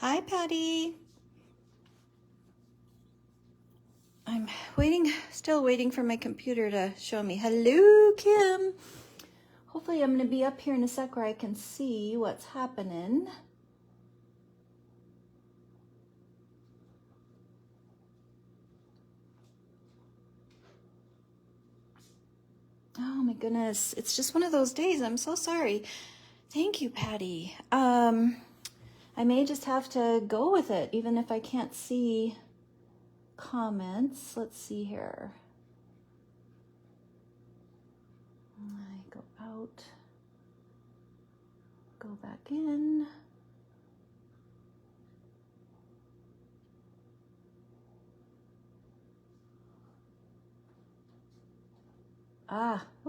Hi, Patty. I'm still waiting for my computer to show me. Hello, Kim. Hopefully I'm going to be up here in a sec where I can see what's happening. Oh my goodness. It's just one of those days. I'm so sorry. Thank you, Patty. I may just have to go with it, even if I can't see comments. Let's see here. I go out, go back in.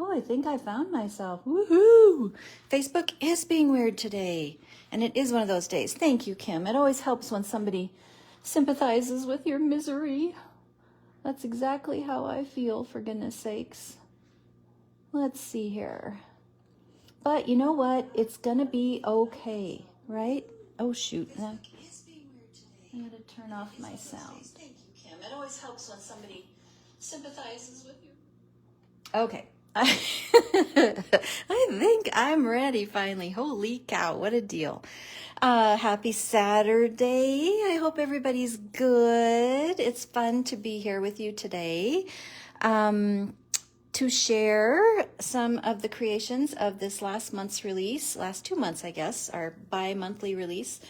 Oh, I think I found myself. Woohoo! Facebook is being weird today, and it is one of those days. Thank you, Kim. It always helps when somebody sympathizes with your misery. That's exactly how I feel, for goodness sakes. Let's see here. But you know what? It's gonna be okay, right? Oh, shoot. I gotta turn off my sound. Thank you, Kim. It always helps when somebody sympathizes with you. Okay. I think I'm ready finally. Holy cow, what a deal. Happy Saturday. I hope everybody's good. It's fun to be here with you today to share some of the creations of this last month's release, last 2 months, I guess, our bi-monthly release.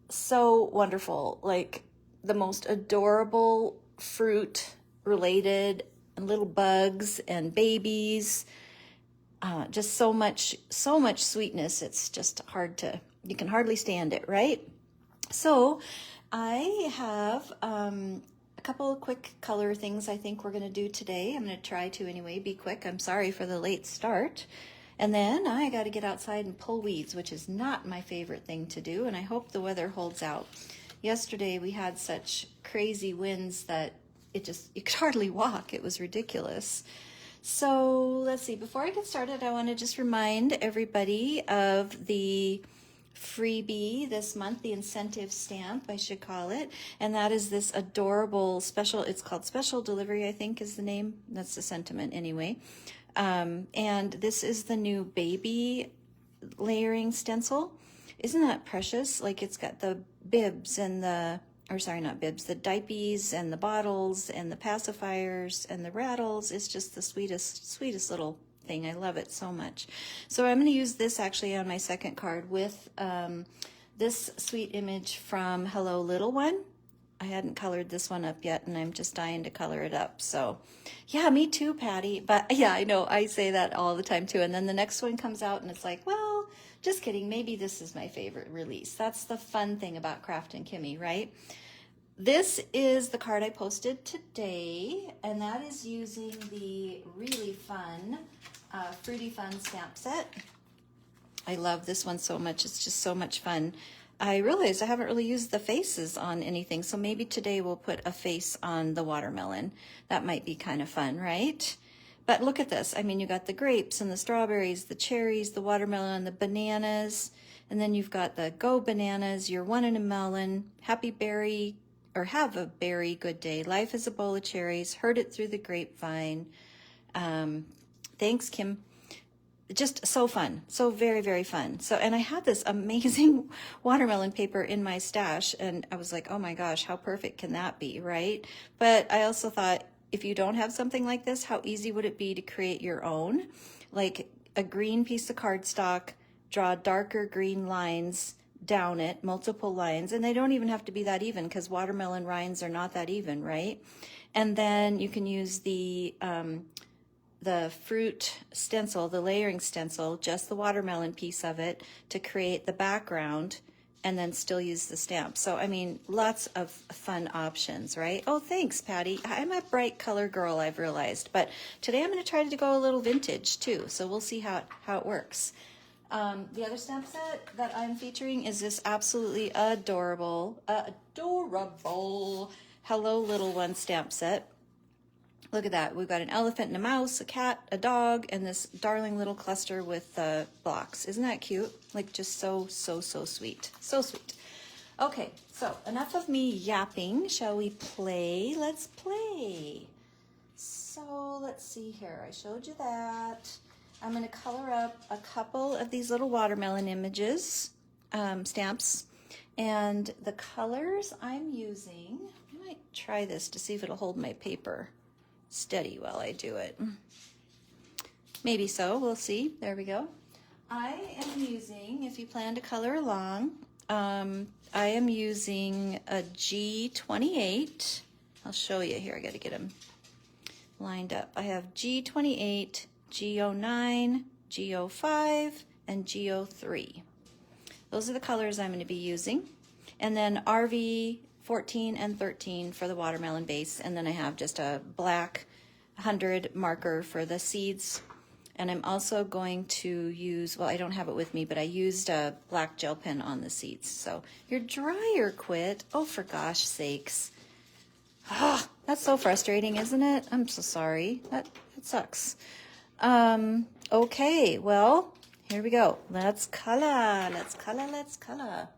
So wonderful, like the most adorable fruit related little bugs and babies, just so much sweetness. It's just you can hardly stand it, right? So I have a couple of quick color things I think we're going to do today. I'm going to try to anyway, be quick. I'm sorry for the late start. And then I got to get outside and pull weeds, which is not my favorite thing to do, and I hope the weather holds out. Yesterday we had such crazy winds that you could hardly walk. It was ridiculous. So let's see, before I get started, I want to just remind everybody of the freebie this month, the incentive stamp, I should call it. And that is this adorable special, it's called Special Delivery, I think is the name. That's the sentiment anyway. And this is the new baby layering stencil. Isn't that precious? Like it's got the bibs and the diapers and the bottles and the pacifiers and the rattles. It's just the sweetest little thing. I love it so much. So I'm going to use this actually on my second card with this sweet image from Hello Little One. I hadn't colored this one up yet, and I'm just dying to color it up. So yeah, me too, Patty. But yeah, I know I say that all the time too. And then the next one comes out and it's like, well, just kidding. Maybe this is my favorite release. That's the fun thing about Kraftin Kimmie, right? This is the card I posted today, and that is using the really fun Fruity Fun stamp set. I love this one so much. It's just so much fun. I realized I haven't really used the faces on anything, so maybe today we'll put a face on the watermelon. That might be kind of fun, right? But look at this. I mean, you got the grapes and the strawberries, the cherries, the watermelon, the bananas, and then you've got the Go Bananas, You're One in a Melon, Happy Berry, or Have a Berry Good Day, Life is a Bowl of Cherries, Heard It Through the Grapevine. Thanks, Kim. Just so fun, so very, very fun. So, and I had this amazing watermelon paper in my stash, and I was like, oh my gosh, how perfect can that be, right? But I also thought, if you don't have something like this, how easy would it be to create your own? Like a green piece of cardstock, draw darker green lines down it, multiple lines, and they don't even have to be that even because watermelon rinds are not that even, right? And then you can use the fruit stencil, the layering stencil, just the watermelon piece of it to create the background and then still use the stamp. So, I mean, lots of fun options, right? Oh, thanks, Patty. I'm a bright color girl, I've realized. But today I'm going to try to go a little vintage, too. So we'll see how it works. The other stamp set that I'm featuring is this absolutely adorable Hello Little One stamp set. Look at that. We've got an elephant and a mouse, a cat, a dog, and this darling little cluster with blocks. Isn't that cute? Like just so sweet. So sweet. Okay, so enough of me yapping. Shall we play? Let's play. So let's see here. I showed you that. I'm going to color up a couple of these little watermelon images, stamps. And the colors I'm using, I might try this to see if it'll hold my paper steady while I do it. Maybe so, we'll see. There we go. I am using, if you plan to color along, I am using a G28. I'll show you here. I got to get them lined up. I have G28, G09, G05, and G03. Those are the colors I'm going to be using. And then RV 14 and 13 for the watermelon base. And then I have just a black 100 marker for the seeds. And I'm also going to use, well, I don't have it with me, but I used a black gel pen on the seeds. So your dryer quit. Oh, for gosh sakes. Ah, that's so frustrating, isn't it? I'm so sorry. That sucks. Okay, well, here we go. Let's color. Let's color. Let's color.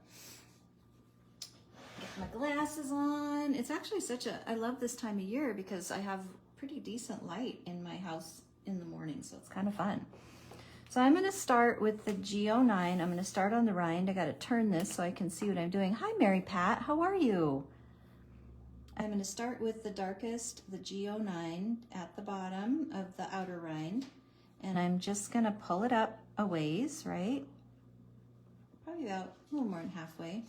Get my glasses on. It's actually I love this time of year because I have pretty decent light in my house in the morning, so it's kind of fun. So I'm going to start with the G09. I'm going to start on the rind. I got to turn this so I can see what I'm doing. Hi, Mary Pat. How are you? I'm going to start with the darkest, the G09 at the bottom of the outer rind. And I'm just going to pull it up a ways, right? Probably about a little more than halfway.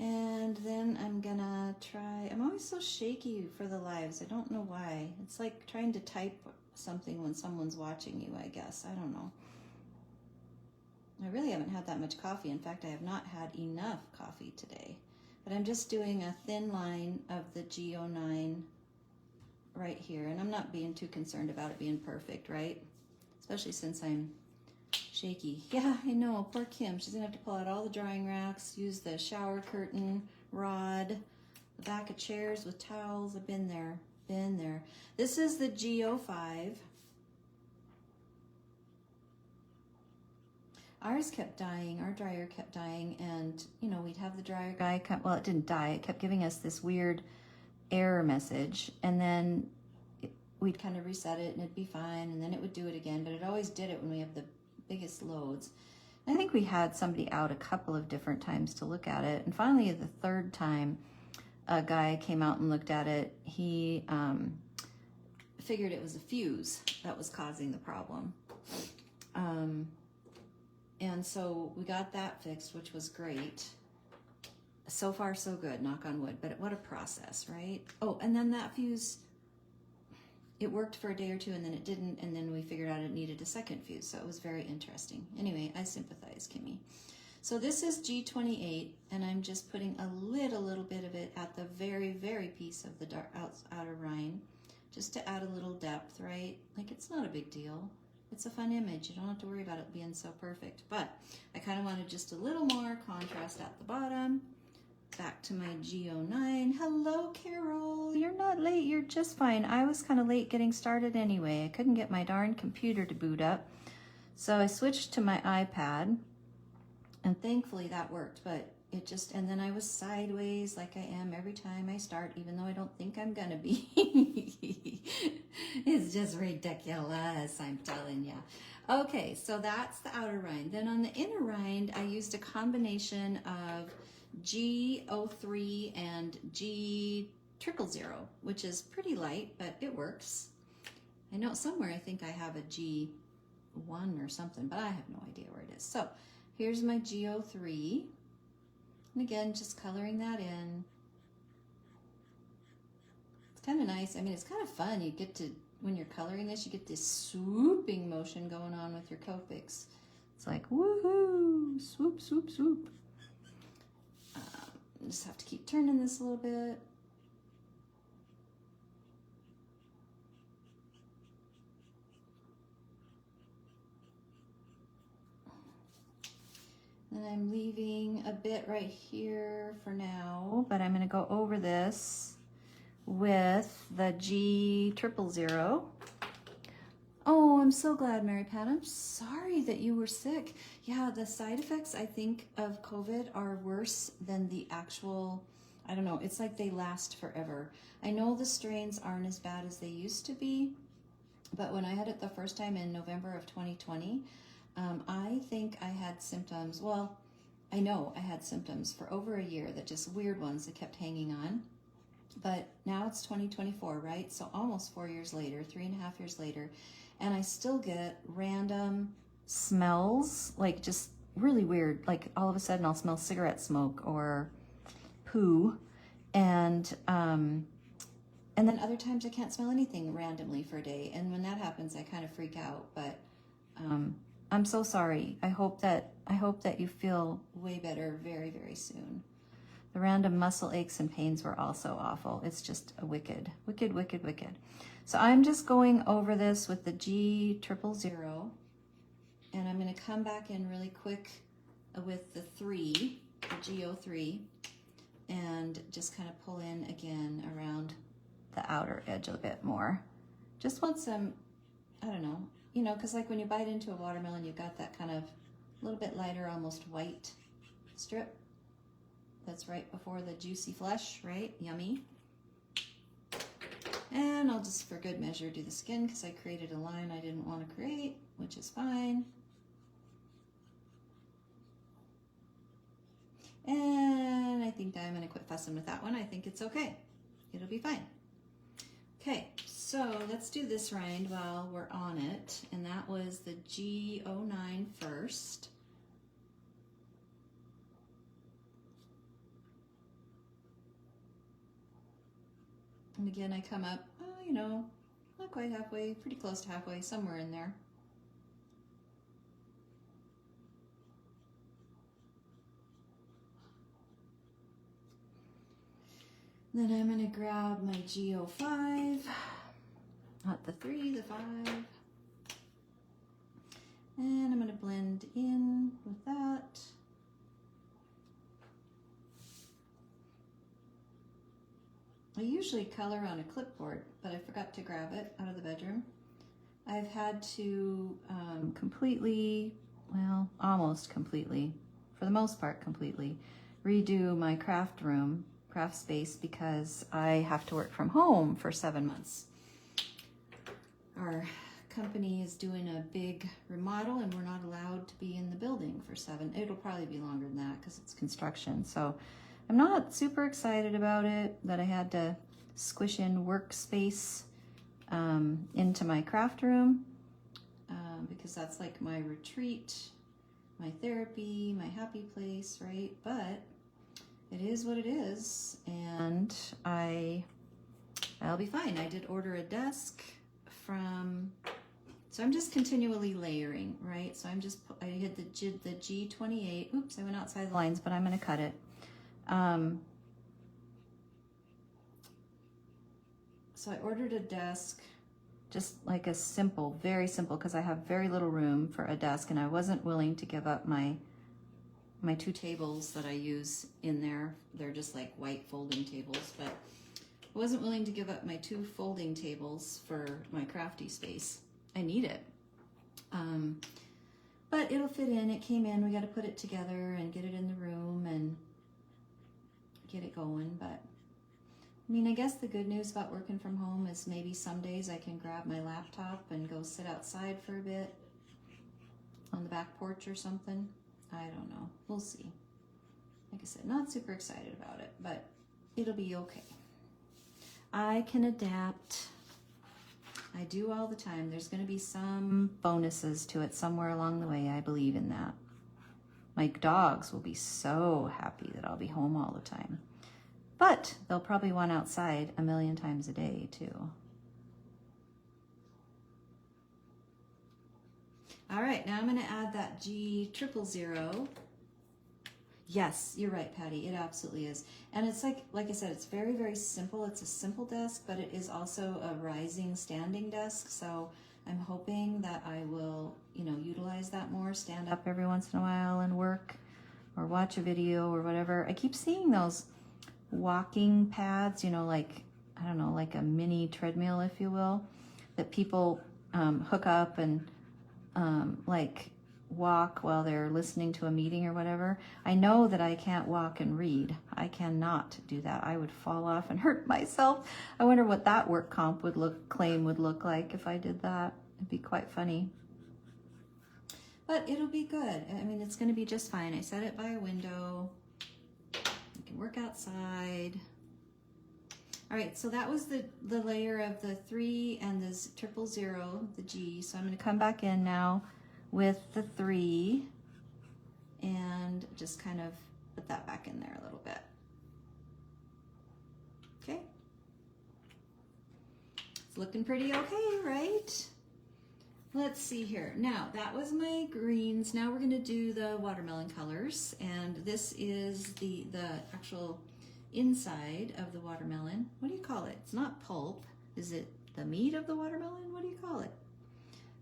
And then I'm gonna try, I'm always so shaky for the lives. I don't know why. It's like trying to type something when someone's watching you, I guess. I don't know. I really haven't had that much coffee. In fact, I have not had enough coffee today. But I'm just doing a thin line of the G09 right here. And I'm not being too concerned about it being perfect, right? Especially since I'm shaky. Yeah, I know. Poor Kim. She's going to have to pull out all the drying racks, use the shower curtain rod, the back of chairs with towels. I've been there. Been there. This is the G05. Ours kept dying. Our dryer kept dying. And, you know, we'd have the dryer guy come. Well, it didn't die. It kept giving us this weird error message. And then we'd kind of reset it and it'd be fine. And then it would do it again. But it always did it when we have the biggest loads. I think we had somebody out a couple of different times to look at it, and finally the third time a guy came out and looked at it. He figured it was a fuse that was causing the problem, and so we got that fixed, which was great. So far so good, knock on wood. But what a process, right? Oh, and then that fuse, it worked for a day or two and then it didn't, and then we figured out it needed a second fuse, so it was very interesting. Anyway, I sympathize, Kimmie. So this is G28, and I'm just putting a little bit of it at the very piece of the outer rind, just to add a little depth, right? Like, it's not a big deal. It's a fun image. You don't have to worry about it being so perfect. But I kind of wanted just a little more contrast at the bottom. Back to my G09. Hello, Carol. You're not late. You're just fine. I was kind of late getting started anyway. I couldn't get my darn computer to boot up. So I switched to my iPad, and thankfully that worked. But it just, and then I was sideways like I am every time I start, even though I don't think I'm going to be. It's just ridiculous, I'm telling you. Okay, so that's the outer rind. Then on the inner rind, I used a combination of G03 and G000, which is pretty light, but it works. I know somewhere I think I have a G1 or something, but I have no idea where it is. So here's my G03. And again, just coloring that in. It's kind of nice. I mean, it's kind of fun. You get to, when you're coloring this, you get this swooping motion going on with your Copics. It's like, woohoo, swoop, swoop, swoop. Just have to keep turning this a little bit. And I'm leaving a bit right here for now, but I'm going to go over this with the G000 Oh, I'm so glad, Mary Pat. I'm sorry that you were sick. Yeah, the side effects, I think, of COVID are worse than the actual, I don't know, it's like they last forever. I know the strains aren't as bad as they used to be, but when I had it the first time in November of 2020, I think I had symptoms. Well, I know I had symptoms for over a year, that just weird ones that kept hanging on. But now it's 2024, right? So almost 4 years later, 3.5 years later, and I still get random smells, like just really weird. Like all of a sudden I'll smell cigarette smoke or poo, and then other times I can't smell anything randomly for a day. And when that happens, I kind of freak out. But I'm so sorry. I hope that you feel way better very, very soon. The random muscle aches and pains were also awful. It's just a wicked. So I'm just going over this with the G000, and I'm going to come back in really quick with the G03, and just kind of pull in again around the outer edge a bit more. Just want some, I don't know, you know, because like when you bite into a watermelon, you've got that kind of a little bit lighter, almost white strip. That's right before the juicy flesh, right? Yummy. And I'll just, for good measure, do the skin because I created a line I didn't want to create, which is fine. And I think I'm going to quit fussing with that one. I think it's okay. It'll be fine. Okay, so let's do this rind while we're on it. And that was the G09 first. And again, I come up, you know, not quite halfway, pretty close to halfway, somewhere in there. Then I'm going to grab my G05, not the 3, the 5. And I'm going to blend in with that. I usually color on a clipboard, but I forgot to grab it out of the bedroom. I've had to completely, well, almost completely, for the most part completely, redo my craft space, because I have to work from home for 7 months. Our company is doing a big remodel and we're not allowed to be in the building for 7. It'll probably be longer than that because it's construction. So I'm not super excited about it, that I had to squish in workspace into my craft room, because that's like my retreat, my therapy, my happy place, right? But it is what it is, and I'll be fine. I did order a desk from, so I'm just continually layering, right? So I hit the G28. Oops, I went outside the lines, but I'm going to cut it. So I ordered a desk, just like a simple, very simple, because I have very little room for a desk, and I wasn't willing to give up my 2 tables that I use in there. They're just like white folding tables, but I wasn't willing to give up my 2 folding tables for my crafty space. I need it. But it'll fit in. It came in. We got to put it together and get it in the room and get it going. But I mean, I guess the good news about working from home is maybe some days I can grab my laptop and go sit outside for a bit on the back porch or something. I don't know. We'll see. Like I said, not super excited about it, but it'll be okay. I can adapt. I do all the time. There's going to be some bonuses to it somewhere along the way. I believe in that. My dogs will be so happy that I'll be home all the time. But they'll probably want outside a million times a day too. All right, now I'm going to add that G000. Yes, you're right, Patty. It absolutely is. And it's like I said, it's very, very simple. It's a simple desk, but it is also a rising standing desk. So I'm hoping that I will, utilize that more, stand up every once in a while and work or watch a video or whatever. I keep seeing those walking pads, like, I don't know, like a mini treadmill, if you will, that people hook up and like walk while they're listening to a meeting or whatever. I know that I can't walk and read. I cannot do that. I would fall off and hurt myself. I wonder what that work comp claim would look like if I did that. It'd be quite funny. But it'll be good. I mean, it's going to be just fine. I set it by a window. You can work outside. All right, so that was the layer of the 3 and this 000, the G. So I'm going to come back in now with the 3 and just kind of put that back in there a little bit. Okay. It's looking pretty okay, right? Let's see here. Now, that was my greens. Now we're going to do the watermelon colors, and this is the actual inside of the watermelon. What do you call it? It's not pulp. Is it the meat of the watermelon? What do you call it?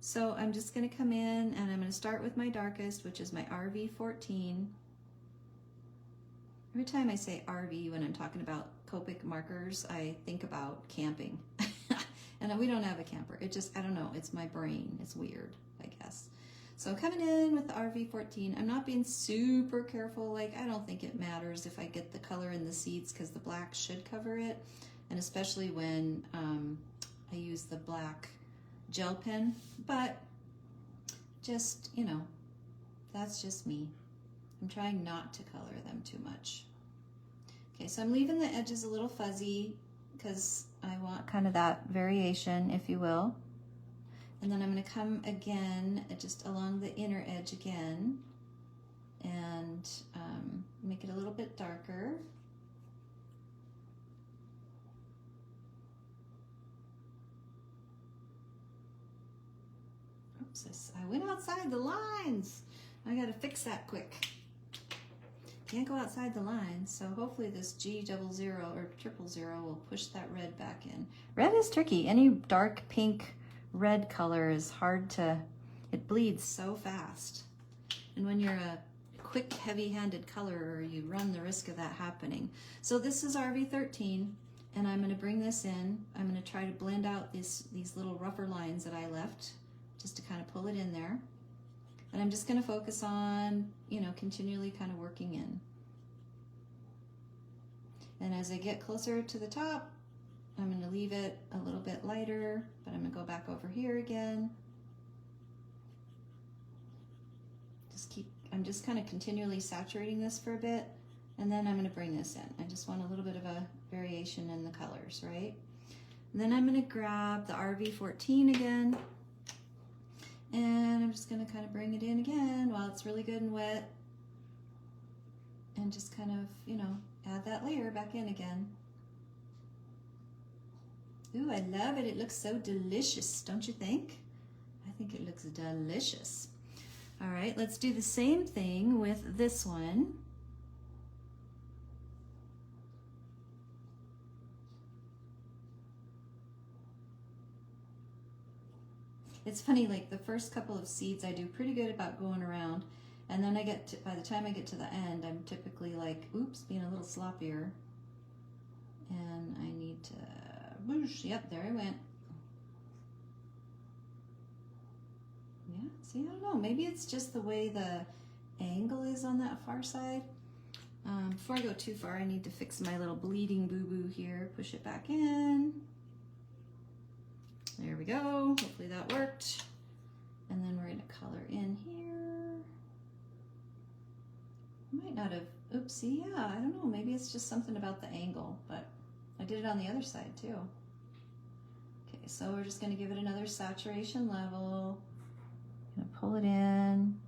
So I'm just going to come in and I'm going to start with my darkest, which is my RV14. Every time I say RV when I'm talking about Copic markers, I think about camping. And we don't have a camper. It just, I don't know, it's my brain. It's weird, I guess. So I'm coming in with the RV14. I'm not being super careful. Like, I don't think it matters if I get the color in the seeds because the black should cover it. And especially when I use the black gel pen. But just, you know, that's just me. I'm trying not to color them too much. Okay, so I'm leaving the edges a little fuzzy because I want kind of that variation, if you will. And then I'm going to come again just along the inner edge again and make it a little bit darker. Oops, I went outside the lines. I got to fix that quick. Can't go outside the lines, so hopefully this G00 or 000 will push that red back in. Red is tricky. Any dark pink red color is hard to, it bleeds so fast. And when you're a quick, heavy-handed colorer, you run the risk of that happening. So this is RV13, and I'm going to bring this in. I'm going to try to blend out these little rougher lines that I left, just to kind of pull it in there. And I'm just going to focus on, you know, continually kind of working in. And as I get closer to the top, I'm going to leave it a little bit lighter, but I'm going to go back over here again. I'm just kind of continually saturating this for a bit, and then I'm going to bring this in. I just want a little bit of a variation in the colors, right? And then I'm going to grab the RV14 again. And I'm just going to kind of bring it in again while it's really good and wet. And just kind of, you know, add that layer back in again. Ooh, I love it. It looks so delicious, don't you think? I think it looks delicious. All right, let's do the same thing with this one. It's funny, like the first couple of seeds I do pretty good about going around, and then by the time I get to the end, I'm typically like, oops, being a little sloppier. And I need to, whoosh, yep, there I went. Yeah, see, I don't know, maybe it's just the way the angle is on that far side. Before I go too far, I need to fix my little bleeding boo-boo here, push it back in. There we go, hopefully that worked. And then we're gonna color in here. Might not have, oopsie, yeah, I don't know, maybe it's just something about the angle, but I did it on the other side too. Okay, so we're just gonna give it another saturation level. Gonna pull it in.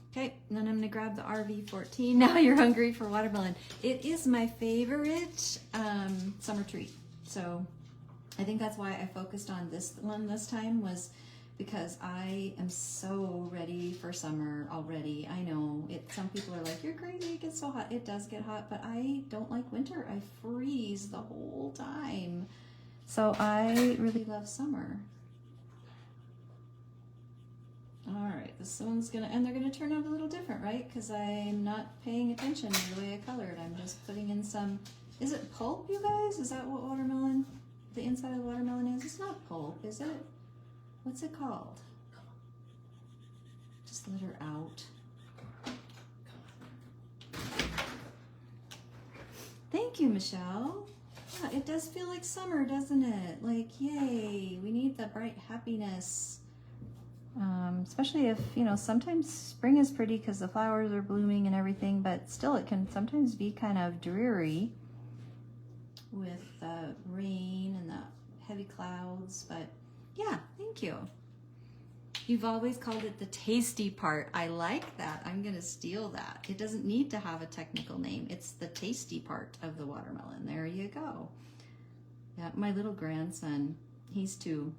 Okay, and then I'm gonna grab the RV14. Now you're hungry for watermelon. It is my favorite summer treat. So I think that's why I focused on this one this time, was because I am so ready for summer already. I know some people are like, you're crazy, it gets so hot. It does get hot, but I don't like winter. I freeze the whole time. So I really love summer. All right, this one's gonna, and they're gonna turn out a little different, right? Because I'm not paying attention to the way I colored. I'm just putting in some, is it pulp, you guys? Is that what watermelon, the inside of the watermelon is? It's not pulp, is it? What's it called? Just let her out. Thank you, Michelle. Yeah, it does feel like summer, doesn't it? Like, yay, we need the bright happiness. Especially if, you know, sometimes spring is pretty because the flowers are blooming and everything, but still it can sometimes be kind of dreary with the rain and the heavy clouds. But yeah, thank you. You've always called it the tasty part. I like that. I'm gonna steal that. It doesn't need to have a technical name. It's the tasty part of the watermelon. There you go. Yeah, my little grandson, he's 2.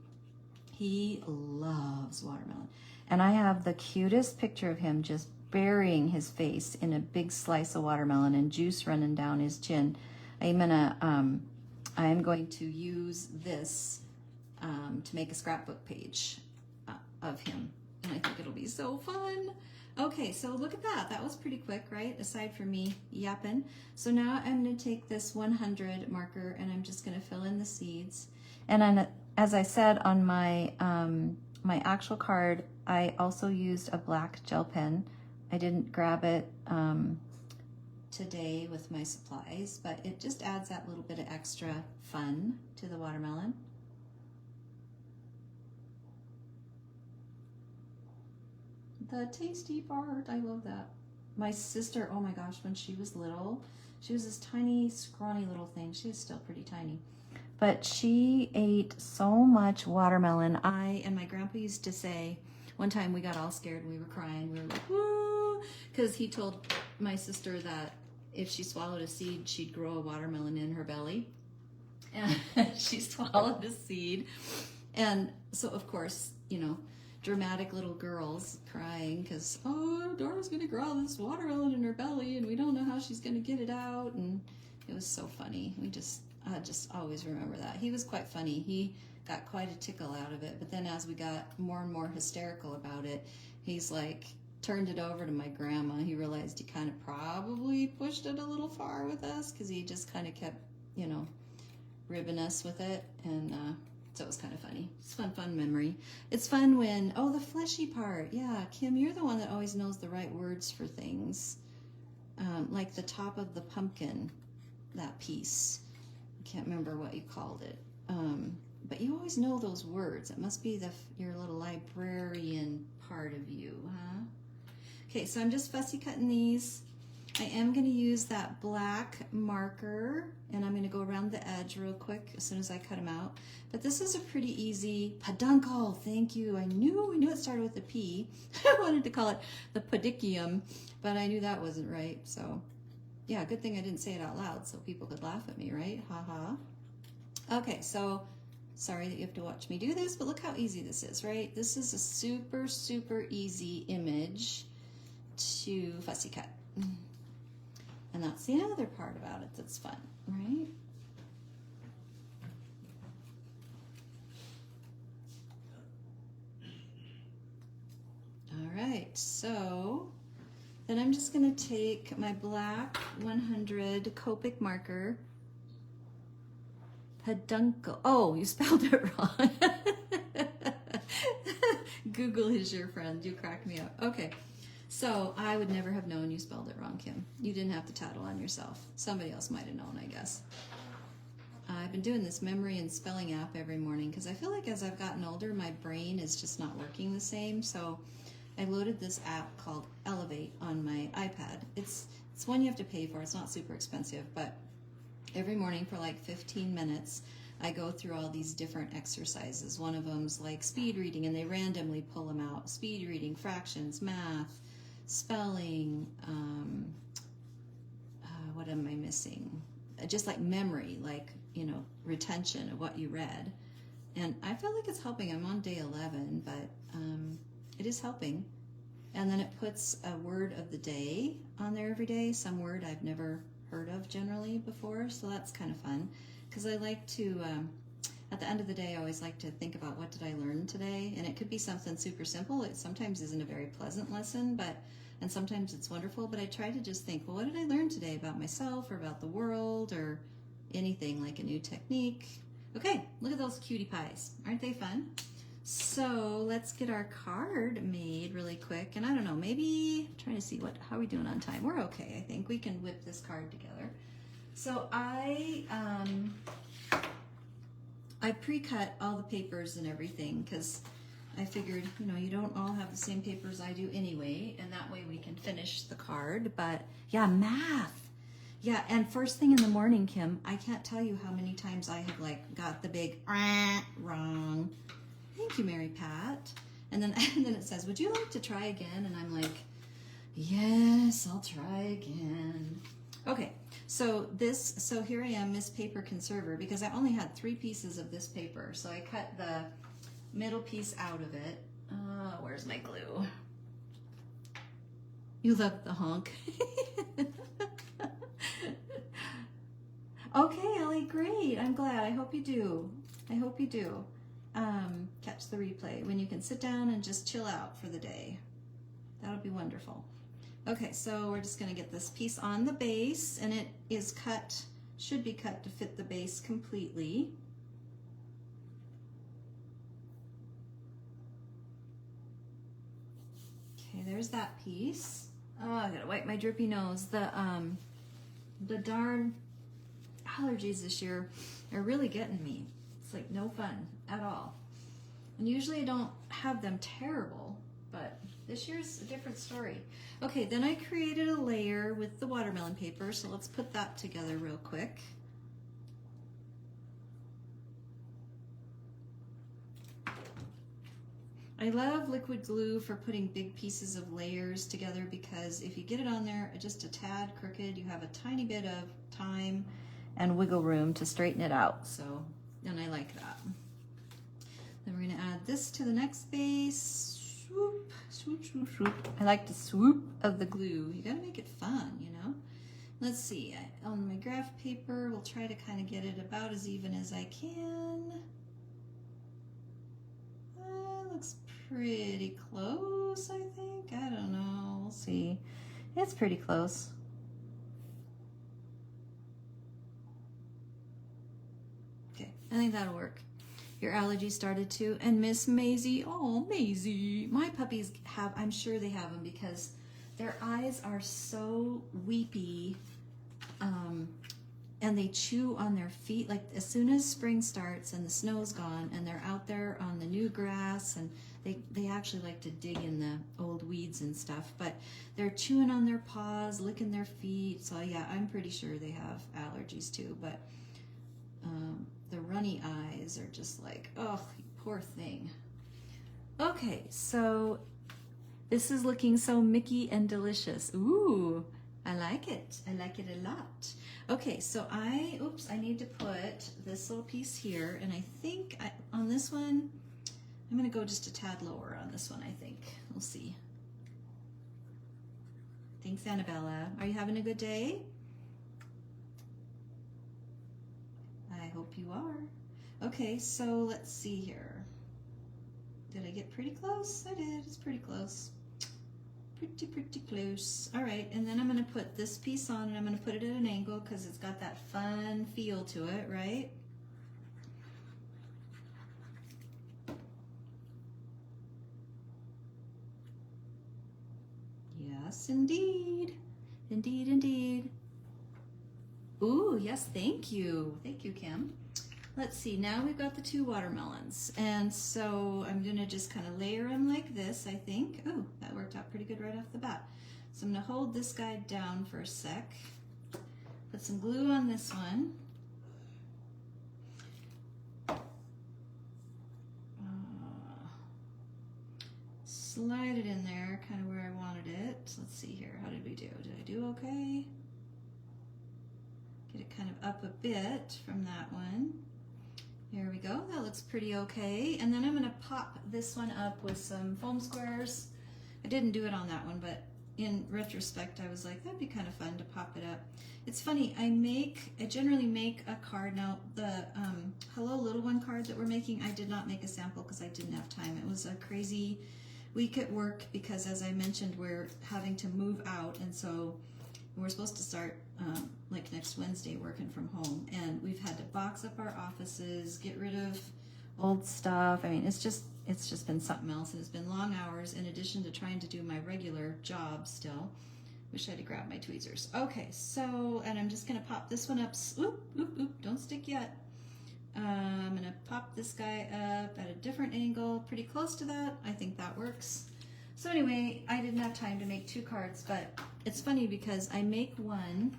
He loves watermelon. And I have the cutest picture of him just burying his face in a big slice of watermelon and juice running down his chin. I am going to use this to make a scrapbook page of him. And I think it'll be so fun. Okay, so look at that. That was pretty quick, right? Aside from me yapping. So now I'm gonna take this 100 marker and I'm just gonna fill in the seeds. And as I said on my my actual card, I also used a black gel pen. I didn't grab it today with my supplies, but it just adds that little bit of extra fun to the watermelon. The tasty part, I love that. My sister, oh my gosh, when she was little, she was this tiny, scrawny little thing. She is still pretty tiny. But she ate so much watermelon. I and my grandpa used to say, one time we got all scared and we were crying. We were like, woo, because he told my sister that if she swallowed a seed, she'd grow a watermelon in her belly. And she swallowed a seed. And so, of course, you know, dramatic little girls crying because, oh, Dora's going to grow this watermelon in her belly and we don't know how she's going to get it out. And it was so funny. I just always remember that. He was quite funny. He got quite a tickle out of it. But then as we got more and more hysterical about it, he's like, turned it over to my grandma. He realized he kind of probably pushed it a little far with us because he just kind of kept, you know, ribbing us with it. And so it was kind of funny. It's a fun memory. It's fun when, oh, the fleshy part. Yeah, Kim, you're the one that always knows the right words for things. Like the top of the pumpkin, that piece. I can't remember what you called it. But you always know those words. It must be your little librarian part of you, huh? Okay, so I'm just fussy cutting these. I am going to use that black marker, and I'm going to go around the edge real quick as soon as I cut them out. But this is a pretty easy peduncle. Thank you. I knew it started with a P. I wanted to call it the pedicium, but I knew that wasn't right. So, yeah, good thing I didn't say it out loud so people could laugh at me, right? Ha ha. Okay, so sorry that you have to watch me do this, but look how easy this is, right? This is a super, super easy image to fussy cut. And that's the other part about it that's fun, right? All right, so then I'm just gonna take my black 100 Copic marker, peduncle. Oh, you spelled it wrong. Google is your friend, you crack me up. Okay. So I would never have known you spelled it wrong, Kim. You didn't have to tattle on yourself. Somebody else might have known, I guess. I've been doing this memory and spelling app every morning because I feel like as I've gotten older, my brain is just not working the same. So I loaded this app called Elevate on my iPad. It's one you have to pay for. It's not super expensive, but every morning for like 15 minutes, I go through all these different exercises. One of them's like speed reading, and they randomly pull them out. Speed reading, fractions, math, spelling, what am I missing? Just like memory, like, you know, retention of what you read. And I feel like it's helping. I'm on day 11, but it is helping. And then it puts a word of the day on there every day, some word I've never heard of generally before, so that's kind of fun. Because I like to at the end of the day, I always like to think about what did I learn today, and it could be something super simple. It sometimes isn't a very pleasant lesson, and sometimes it's wonderful, but I try to just think, well, what did I learn today about myself or about the world or anything, like a new technique? Okay, look at those cutie pies. Aren't they fun? So let's get our card made really quick. And I don't know, maybe I'm trying to see how are we doing on time? We're okay, I think. We can whip this card together. So I pre-cut all the papers and everything because I figured, you know, you don't all have the same papers I do anyway, and that way we can finish the card. But yeah, math. Yeah, and first thing in the morning, Kim, I can't tell you how many times I have like got the big wrong. Thank you, Mary Pat. And then it says, would you like to try again? And I'm like, yes, I'll try again. Okay, so here I am, Miss Paper Conserver, because I only had 3 pieces of this paper. So I cut the middle piece out of it. Where's my glue? You love the honk. Okay, Ellie, great. I'm glad. I hope you do. I hope you do. Catch the replay when you can sit down and just chill out for the day. That'll be wonderful. Okay, so we're just going to get this piece on the base, and it is cut, should be cut to fit the base completely. Okay, there's that piece. Oh, I gotta wipe my drippy nose. The darn allergies this year are really getting me. It's like no fun at all. And usually I don't have them terrible, but this year's a different story. Okay, then I created a layer with the watermelon paper, so let's put that together real quick. I love liquid glue for putting big pieces of layers together because if you get it on there just a tad crooked, you have a tiny bit of time and wiggle room to straighten it out. So, and I like that. Then we're gonna add this to the next base. Swoop, swoop, swoop, swoop. I like the swoop of the glue. You gotta make it fun, you know? Let's see, on my graph paper, we'll try to kind of get it about as even as I can. Looks pretty close, I think. I don't know, we'll see. It's pretty close. Okay, I think that'll work. Your allergies started too. And Miss Maisie, oh, Maisie. My puppies have, I'm sure they have them because their eyes are so weepy and they chew on their feet. Like as soon as spring starts and the snow's gone and they're out there on the new grass and they actually like to dig in the old weeds and stuff, but they're chewing on their paws, licking their feet. So yeah, I'm pretty sure they have allergies too, but the runny eyes are just like, oh, poor thing. Okay, so this is looking so Mickey and delicious. Ooh, I like it. I like it a lot. Okay, so I need to put this little piece here, and I think on this one, I'm gonna go just a tad lower on this one, I think. We'll see. Thanks, Annabella. Are you having a good day? I hope you are. Okay, so let's see here. Did I get pretty close? I did, it's pretty close. Pretty close. All right, and then I'm gonna put this piece on and I'm gonna put it at an angle because it's got that fun feel to it, right? Yes, indeed. Indeed, indeed. Ooh, yes, thank you. Thank you, Kim. Let's see, now we've got the 2 watermelons. And so I'm gonna just kind of layer them like this, I think. Oh, that worked out pretty good right off the bat. So I'm gonna hold this guy down for a sec. Put some glue on this one. Slide it in there, kind of where I wanted it. Let's see here, how did we do? Did I do okay? Get it kind of up a bit from that one. Here we go, that looks pretty okay. And then I'm gonna pop this one up with some foam squares. I didn't do it on that one, but in retrospect, I was like, that'd be kind of fun to pop it up. It's funny, I generally make a card. Now, the Hello Little One card that we're making, I did not make a sample because I didn't have time. It was a crazy week at work because, as I mentioned, we're having to move out, and so we're supposed to start like next Wednesday working from home, and we've had to box up our offices, get rid of old stuff. I mean, it's just been something else, and it's been long hours in addition to trying to do my regular job still. Wish I had grabbed my tweezers. Okay, so, and I'm just gonna pop this one up. Oop, oop, oop, don't stick yet. I'm gonna pop this guy up at a different angle, pretty close to that. I think that works. So anyway, I didn't have time to make 2 cards, but it's funny because I make one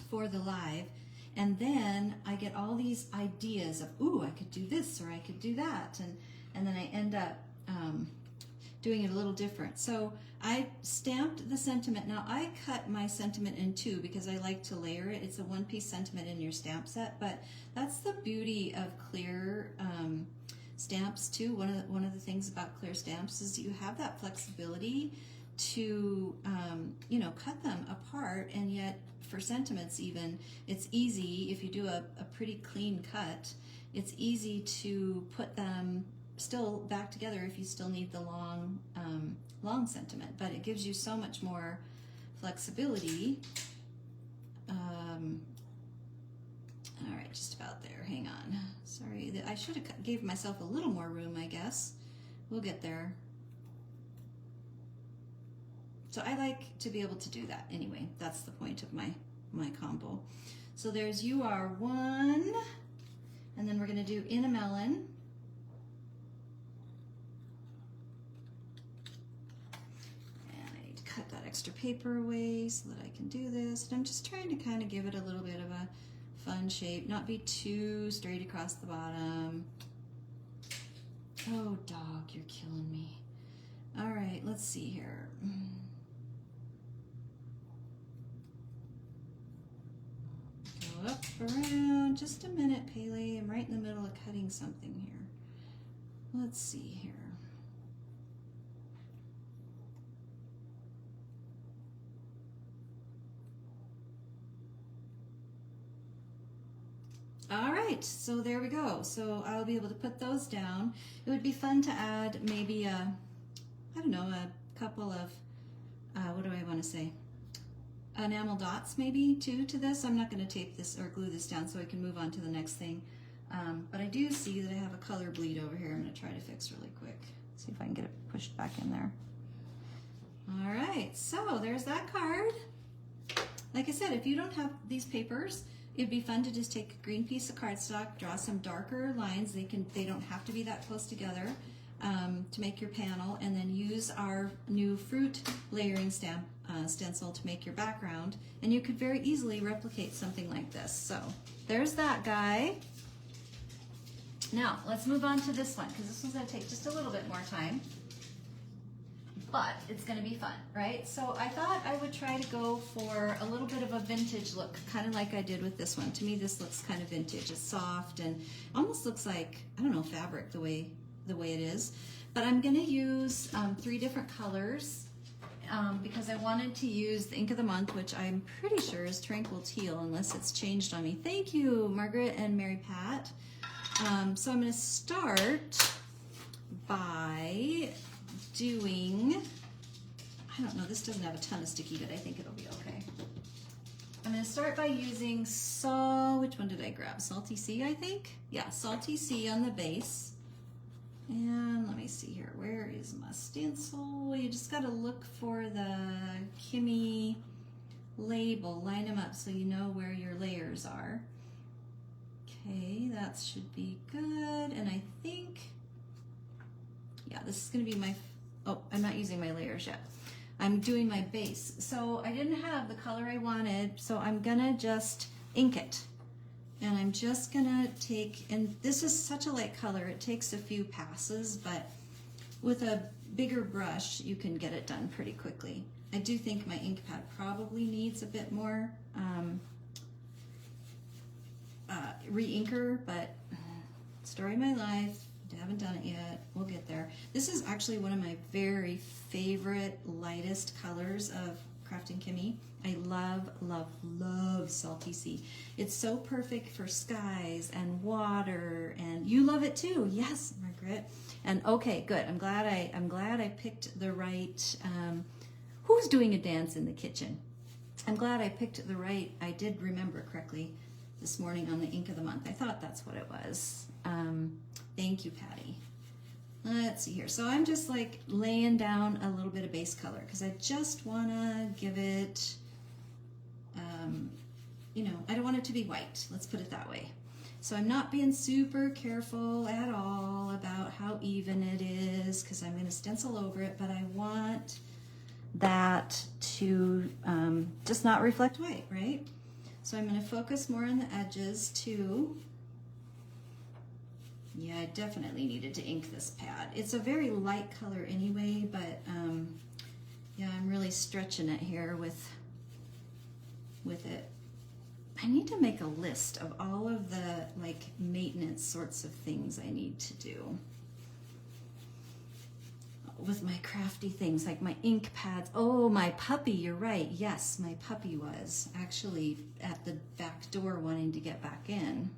for the live, and then I get all these ideas of, ooh, I could do this or I could do that, and then I end up doing it a little different. So I stamped the sentiment. Now I cut my sentiment in 2 because I like to layer it. It's a 1-piece sentiment in your stamp set, but that's the beauty of clear stamps too. One of the things about clear stamps is you have that flexibility to you know, cut them apart, and yet for sentiments even, it's easy if you do a pretty clean cut. It's easy to put them still back together if you still need the long sentiment, but it gives you so much more flexibility. All right, just about there. Hang on. Sorry, I should have gave myself a little more room, I guess. We'll get there. So I like to be able to do that anyway. That's the point of my combo. So there's You Are One, and then we're going to do In a Melon. Cut that extra paper away so that I can do this. And I'm just trying to kind of give it a little bit of a fun shape, not be too straight across the bottom. Oh, dog, you're killing me. All right, let's see here. Go up, around, just a minute, Pele. I'm right in the middle of cutting something here. Let's see here. All right, so there we go. So I'll be able to put those down. It would be fun to add maybe a, I don't know, a couple of, what do I want to say? Enamel dots maybe too to this. I'm not going to tape this or glue this down so I can move on to the next thing. But I do see that I have a color bleed over here. I'm going to try to fix really quick. See if I can get it pushed back in there. All right, so there's that card. Like I said, if you don't have these papers, it'd be fun to just take a green piece of cardstock, draw some darker lines. They don't have to be that close together to make your panel, and then use our new fruit layering stamp stencil to make your background. And you could very easily replicate something like this. So there's that guy. Now let's move on to this one, because this one's going to take just a little bit more time. But it's going to be fun, right? So I thought I would try to go for a little bit of a vintage look, kind of like I did with this one. To me, this looks kind of vintage. It's soft and almost looks like, I don't know, fabric the way it is. But I'm going to use 3 different colors because I wanted to use the ink of the month, which I'm pretty sure is Tranquil Teal, unless it's changed on me. Thank you, Margaret and Mary Pat. So I'm going to start by doing, I don't know, this doesn't have a ton of sticky, but I think it'll be okay. I'm going to start by using which one did I grab? Salty Sea, I think? Yeah, Salty Sea on the base. And let me see here, where is my stencil? You just got to look for the Kimmie label, line them up so you know where your layers are. Okay, that should be good. And I think, yeah, this is going to be my, oh, I'm not using my layers yet. I'm doing my base. So I didn't have the color I wanted, so I'm gonna just ink it. And I'm just gonna take, and this is such a light color, it takes a few passes, but with a bigger brush, you can get it done pretty quickly. I do think my ink pad probably needs a bit more re-inker, but story of my life. I haven't done it yet. We'll get there. This is actually one of my very favorite, lightest colors of Kraftin Kimmie. I love, love, love Salty Sea. It's so perfect for skies and water, and you love it too. Yes, Margaret. And okay, good. I'm glad I picked the right. Who's doing a dance in the kitchen? I'm glad I picked the right. I did remember correctly this morning on the ink of the month. I thought that's what it was. Thank you, Patty. Let's see here. So I'm just like laying down a little bit of base color because I just want to give it, you know, I don't want it to be white. Let's put it that way. So I'm not being super careful at all about how even it is because I'm going to stencil over it, but I want that to just not reflect white, right? So I'm going to focus more on the edges too. Yeah, I definitely needed to ink this pad. It's a very light color anyway, but yeah, I'm really stretching it here with it. I need to make a list of all of the like maintenance sorts of things I need to do with my crafty things, like my ink pads. Oh, my puppy, you're right. Yes, my puppy was actually at the back door wanting to get back in.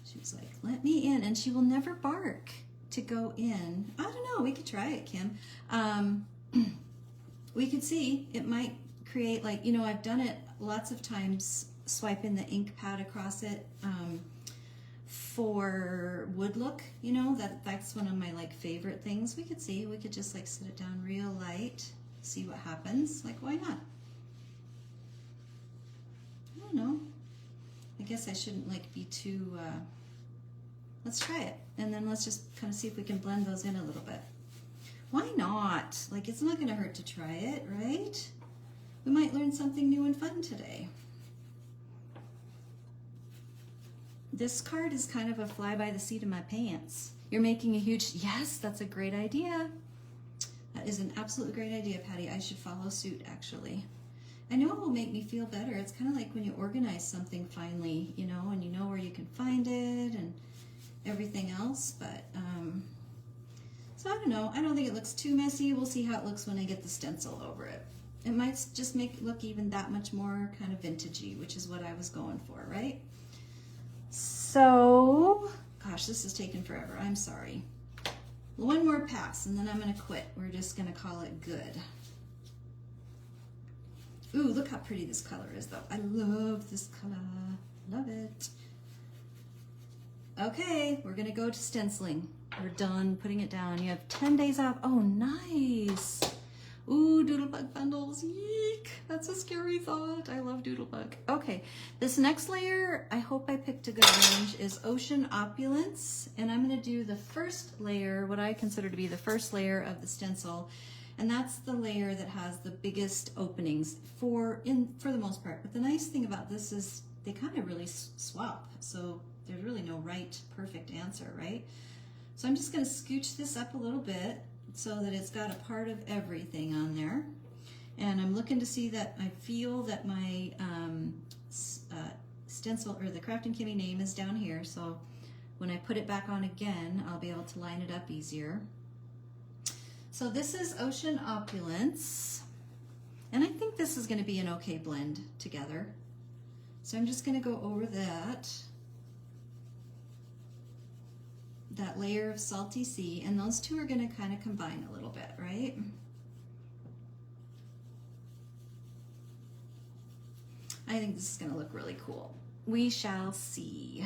She was like, let me in, and she will never bark to go in. I don't know, we could try it, Kim. We could see, it might create like, you know, I've done it lots of times, swiping the ink pad across it for wood look, you know, that's one of my like favorite things. We could see, we could just like set it down real light, see what happens. Like, why not? I don't know. I guess I shouldn't like be too, let's try it. And then let's just kind of see if we can blend those in a little bit. Why not? Like, it's not gonna hurt to try it, right? We might learn something new and fun today. This card is kind of a fly by the seat of my pants. You're making a huge, yes, that's a great idea. That is an absolutely great idea, Patty. I should follow suit, actually. I know it will make me feel better. It's kind of like when you organize something finally, you know, and you know where you can find it and everything else, but, so I don't know. I don't think it looks too messy. We'll see how it looks when I get the stencil over it. It might just make it look even that much more kind of vintagey, which is what I was going for, right? So, gosh, this is taking forever. I'm sorry. One more pass, and then I'm going to quit. We're just going to call it good. Ooh, look how pretty this color is, though. I love this color. Love it. Okay, we're going to go to stenciling. We're done putting it down. You have 10 days off. Oh, nice. Ooh, Doodlebug bundles, yeek. That's a scary thought. I love Doodlebug. Okay, this next layer, I hope I picked a good range, is Ocean Opulence. And I'm gonna do the first layer, what I consider to be the first layer of the stencil. And that's the layer that has the biggest openings for the most part. But the nice thing about this is they kind of really swap. So there's really no right, perfect answer, right? So I'm just gonna scooch this up a little bit so that it's got a part of everything on there. And I'm looking to see that I feel that my stencil, or the Kraftin Kimmie name, is down here. So when I put it back on again, I'll be able to line it up easier. So this is Ocean Opulence. And I think this is gonna be an okay blend together. So I'm just gonna go over that layer of Salty Sea, and those two are going to kind of combine a little bit, right? I think this is going to look really cool. We shall see.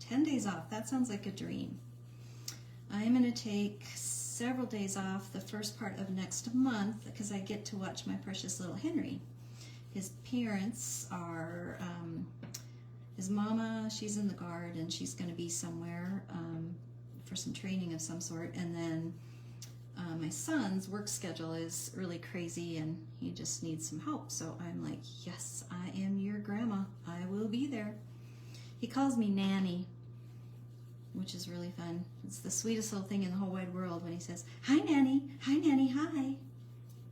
10 days off, that sounds like a dream. I'm going to take several days off the first part of next month because I get to watch my precious little Henry. His parents are, his mama, she's in the Guard and she's going to be somewhere for some training of some sort, and then my son's work schedule is really crazy and he just needs some help. So I'm like, yes, I am your grandma. I will be there. He calls me Nanny, which is really fun. It's the sweetest little thing in the whole wide world when he says, hi Nanny, hi Nanny, hi.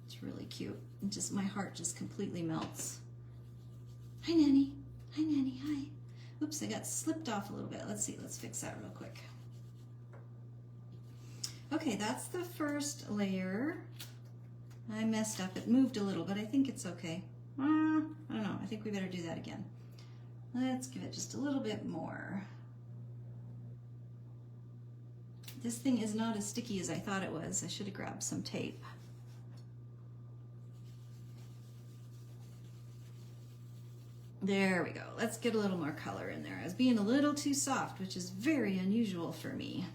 It's really cute. And just my heart just completely melts. Hi Nanny, hi. Oops, I got slipped off a little bit. Let's see, let's fix that real quick. Okay, that's the first layer. I messed up. It moved a little, but I think it's okay. I don't know. I think we better do that again. Let's give it just a little bit more. This thing is not as sticky as I thought it was. I should have grabbed some tape. There we go. Let's get a little more color in there. I was being a little too soft, which is very unusual for me.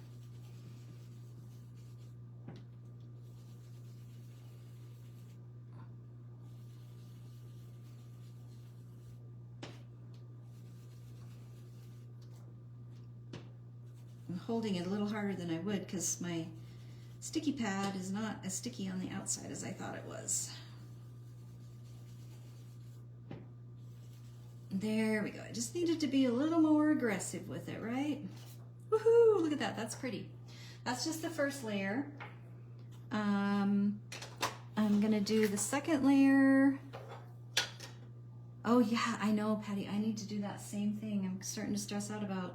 I'm holding it a little harder than I would because my sticky pad is not as sticky on the outside as I thought it was. There we go. I just needed to be a little more aggressive with it, right? Woohoo! Look at that. That's pretty. That's just the first layer. I'm gonna do the second layer. Oh yeah, I know, Patty. I need to do that same thing. I'm starting to stress out about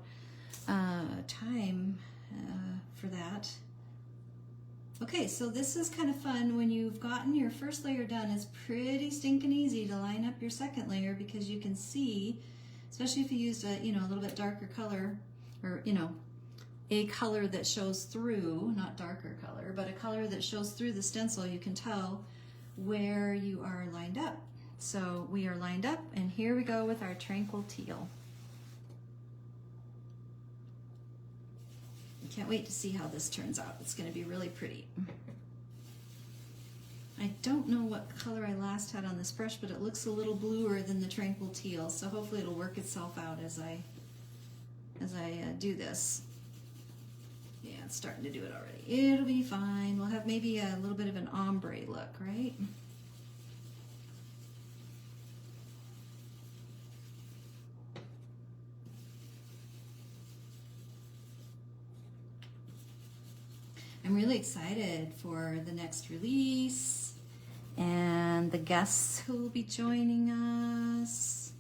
time for that. Okay, so this is kind of fun. When you've gotten your first layer done, it's pretty stinking easy to line up your second layer because you can see, especially if you used a, you know, a little bit darker color, or, you know, a color that shows through, not darker color, but a color that shows through the stencil, you can tell where you are lined up. So we are lined up, and here we go with our tranquil teal. Can't wait to see how this turns out. It's going to be really pretty. I don't know what color I last had on this brush, but it looks a little bluer than the tranquil teal, so hopefully it'll work itself out as I do this. Yeah, it's starting to do it already. It'll be fine. We'll have maybe a little bit of an ombre look, right? I'm really excited for the next release and the guests who will be joining us.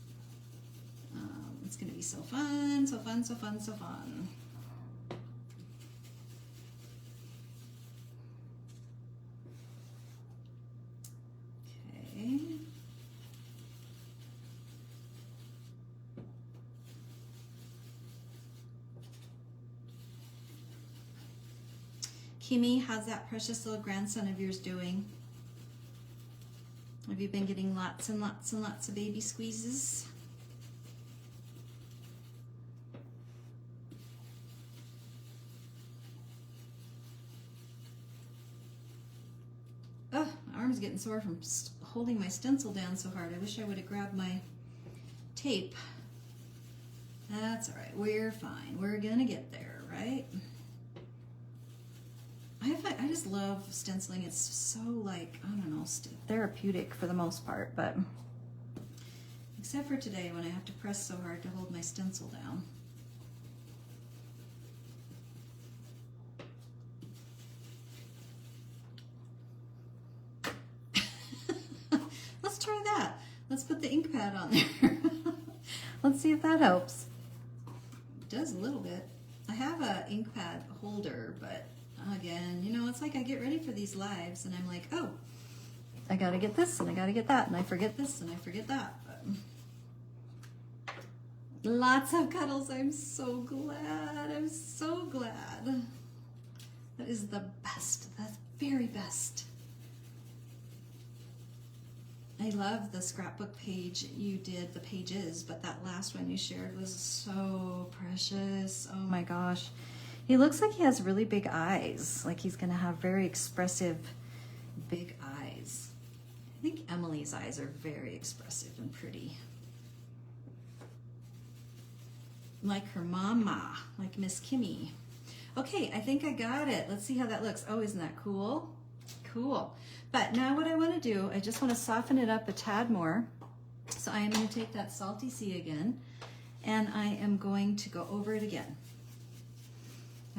It's going to be so fun, so fun, so fun, so fun. Okay. Kimmie, how's that precious little grandson of yours doing? Have you been getting lots and lots and lots of baby squeezes? Oh, my arm's getting sore from holding my stencil down so hard. I wish I would have grabbed my tape. That's all right. We're fine. We're gonna get there, right? I just love stenciling. It's so, like, I don't know, therapeutic for the most part, but except for today when I have to press so hard to hold my stencil down. Let's try that. Let's put the ink pad on there. Let's see if that helps. It does a little bit. I have a ink pad holder, but again, you know, it's like I get ready for these lives and I'm like, oh, I gotta get this and I gotta get that, and I forget this and I forget that. But lots of cuddles. I'm so glad. I'm so glad. That is the best. The very best. I love the scrapbook page you did, the pages, but that last one you shared was so precious. Oh my gosh. He looks like he has really big eyes, like he's gonna have very expressive, big eyes. I think Emily's eyes are very expressive and pretty. Like her mama, like Miss Kimmie. Okay, I think I got it. Let's see how that looks. Oh, isn't that cool? Cool. But now what I wanna do, I just wanna soften it up a tad more. So I am gonna take that Salty Sea again, and I am going to go over it again.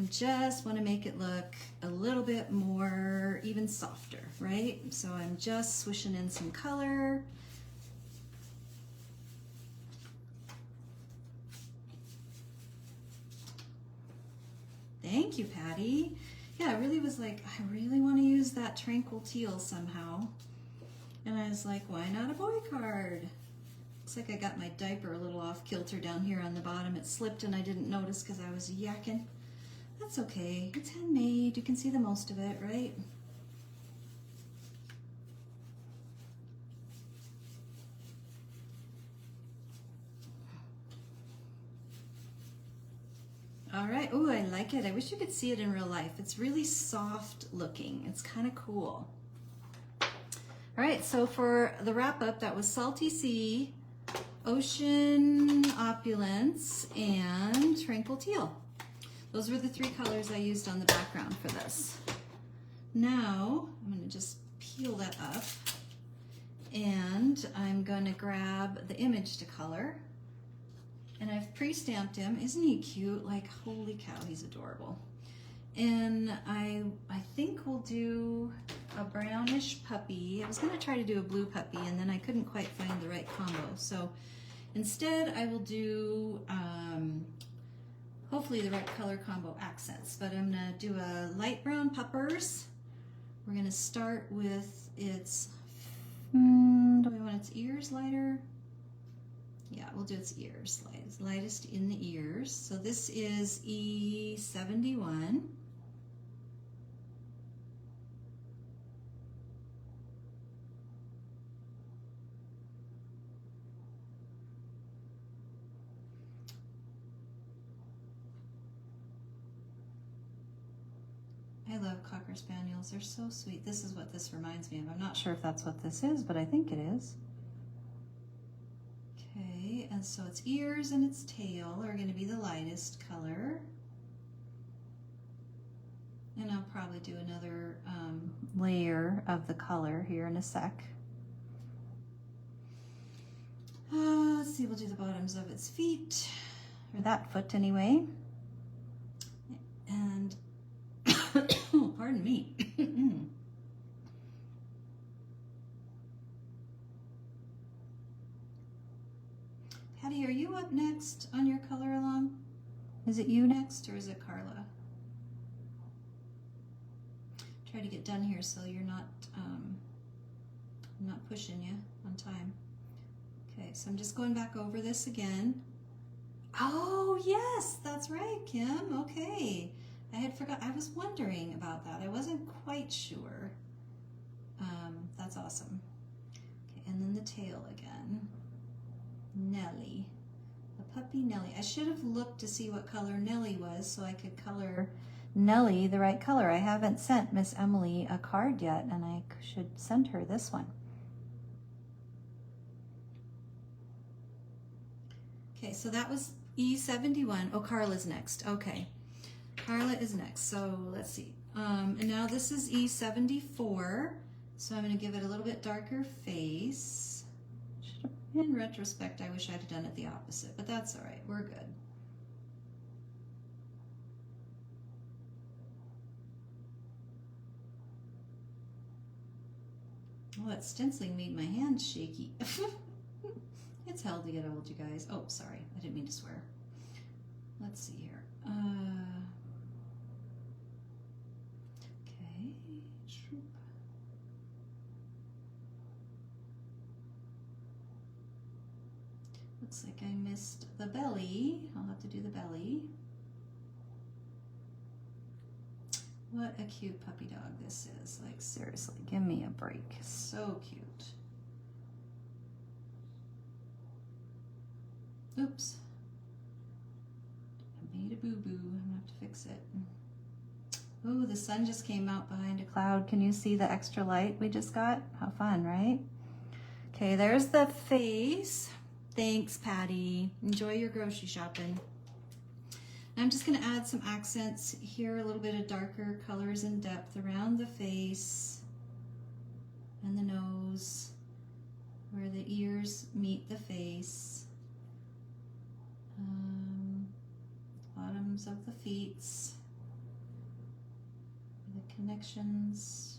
I just want to make it look a little bit more, even softer, right? So I'm just swishing in some color. Thank you, Patty. yeah, I really was like, I really want to use that tranquil teal somehow. And I was like, why not a boy card? Looks like I got my diaper a little off kilter down here on the bottom. It slipped and I didn't notice because I was yakking. That's okay. It's handmade. You can see the most of it, right? All right. Oh, I like it. I wish you could see it in real life. It's really soft looking. It's kind of cool. All right. So for the wrap up, that was Salty Sea, Ocean Opulence, and Tranquil Teal. Those were the three colors I used on the background for this. Now I'm going to just peel that up and I'm going to grab the image to color. And I've pre-stamped him. Isn't he cute? Like, holy cow, he's adorable. And I think we'll do a brownish puppy. I was gonna try to do a blue puppy and then I couldn't quite find the right combo. So instead I will do, hopefully the right color combo accents, but I'm gonna do a light brown puppers. We're gonna start with its, do we want its ears lighter? Yeah, we'll do its ears, lightest in the ears. So this is E71. I love Cocker Spaniels. They're so sweet. This is what this reminds me of. I'm not sure if that's what this is, but I think it is. Okay, and so its ears and its tail are going to be the lightest color. And I'll probably do another layer of the color here in a sec. Let's see, we'll do the bottoms of its feet, or that foot anyway. And, pardon me. Patty, are you up next on your color along? Is it you next or is it Carla? Try to get done here so you're not, I'm not pushing you on time. Okay, so I'm just going back over this again. Oh yes, that's right, Kim. Okay, I had forgot. I was wondering about that. I wasn't quite sure. That's awesome. Okay, and then the tail again. Nellie, the puppy Nellie. I should have looked to see what color Nellie was so I could color Nellie the right color. I haven't sent Miss Emily a card yet, and I should send her this one. Okay, so that was E71. Oh, Carla's next. Okay, Carla is next. So let's see. And now this is E74. So I'm going to give it a little bit darker face. In retrospect, I wish I'd have done it the opposite, but that's all right. We're good. Oh, that stenciling made my hands shaky. It's hell to get old, you guys. Oh, sorry. I didn't mean to swear. Let's see here. Okay. Looks like I missed the belly. I'll have to do the belly. What a cute puppy dog this is. Like, seriously, give me a break. So cute. Oops. I made a boo-boo. I'm gonna have to fix it. Ooh, the sun just came out behind a cloud. Can you see the extra light we just got? How fun, right? Okay, there's the face. Thanks, Patty. Enjoy your grocery shopping. I'm just gonna add some accents here, a little bit of darker colors and depth around the face and the nose, where the ears meet the face. Bottoms of the feet, the connections.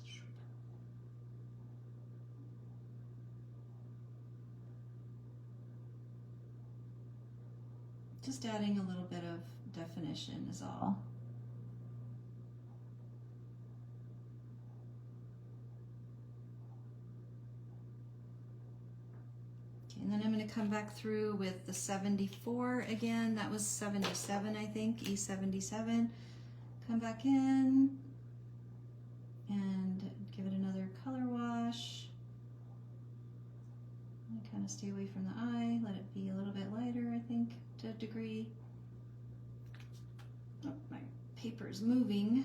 Just adding a little bit of definition is all. come back through with the 74 again. That was 77, I think, E77. Come back in and give it another color wash. And kind of stay away from the eye. Let it be a little bit lighter, I think, to a degree. Oh, my paper's moving.